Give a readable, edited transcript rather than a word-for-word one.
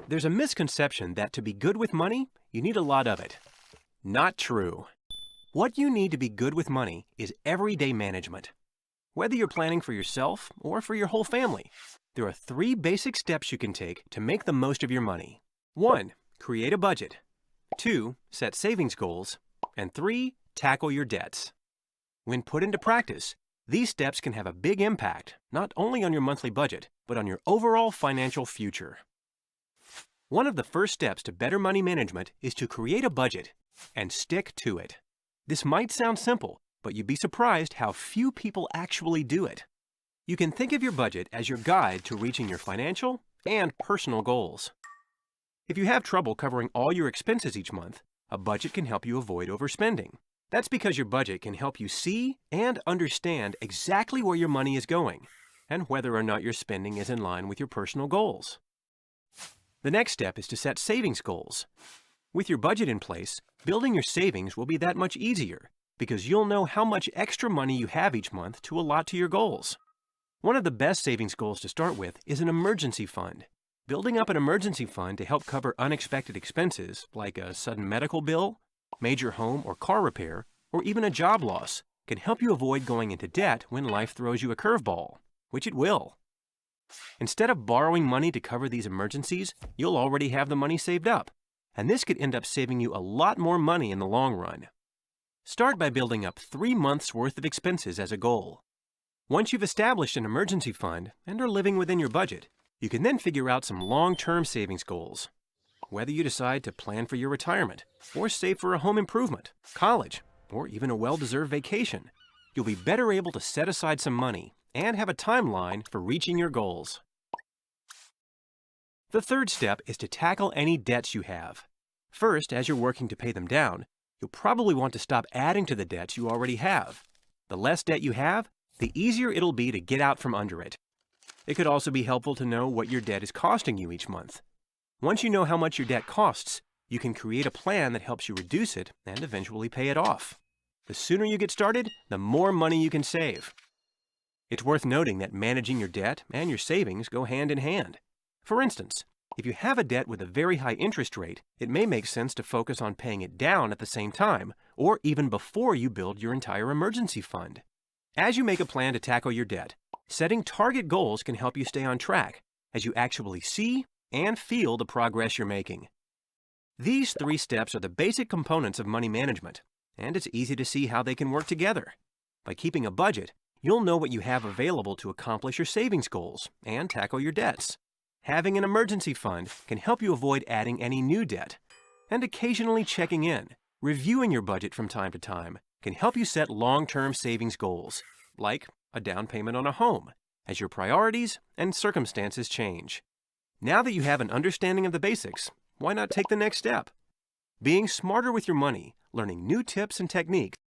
There's a misconception that to be good with money, you need a lot of it. Not true. What you need to be good with money is everyday management. Whether you're planning for yourself or for your whole family, there are 3 basic steps you can take to make the most of your money. 1. Create a budget. 2. Set savings goals. And 3. Tackle your debts. When put into practice, these steps can have a big impact, not only on your monthly budget, but on your overall financial future. One of the first steps to better money management is to create a budget and stick to it. This might sound simple, but you'd be surprised how few people actually do it. You can think of your budget as your guide to reaching your financial and personal goals. If you have trouble covering all your expenses each month, a budget can help you avoid overspending. That's because your budget can help you see and understand exactly where your money is going and whether or not your spending is in line with your personal goals. The next step is to set savings goals. With your budget in place, building your savings will be that much easier because you'll know how much extra money you have each month to allot to your goals. One of the best savings goals to start with is an emergency fund. Building up an emergency fund to help cover unexpected expenses like a sudden medical bill, major home or car repair, or even a job loss can help you avoid going into debt when life throws you a curveball, which it will. Instead of borrowing money to cover these emergencies, you'll already have the money saved up, and this could end up saving you a lot more money in the long run. Start by building up 3 months' worth of expenses as a goal. Once you've established an emergency fund and are living within your budget, you can then figure out some long-term savings goals. Whether you decide to plan for your retirement, or save for a home improvement, college, or even a well-deserved vacation, you'll be better able to set aside some money and have a timeline for reaching your goals. The third step is to tackle any debts you have. First, as you're working to pay them down, you'll probably want to stop adding to the debts you already have. The less debt you have, the easier it'll be to get out from under it. It could also be helpful to know what your debt is costing you each month. Once you know how much your debt costs, you can create a plan that helps you reduce it and eventually pay it off. The sooner you get started, the more money you can save. It's worth noting that managing your debt and your savings go hand in hand. For instance, if you have a debt with a very high interest rate, it may make sense to focus on paying it down at the same time, or even before you build your entire emergency fund. As you make a plan to tackle your debt, setting target goals can help you stay on track as you actually see and feel the progress you're making. These 3 steps are the basic components of money management, and it's easy to see how they can work together. By keeping a budget, you'll know what you have available to accomplish your savings goals and tackle your debts. Having an emergency fund can help you avoid adding any new debt. And occasionally checking in, reviewing your budget from time to time, can help you set long-term savings goals, like a down payment on a home, as your priorities and circumstances change. Now that you have an understanding of the basics, why not take the next step? Being smarter with your money, learning new tips and techniques,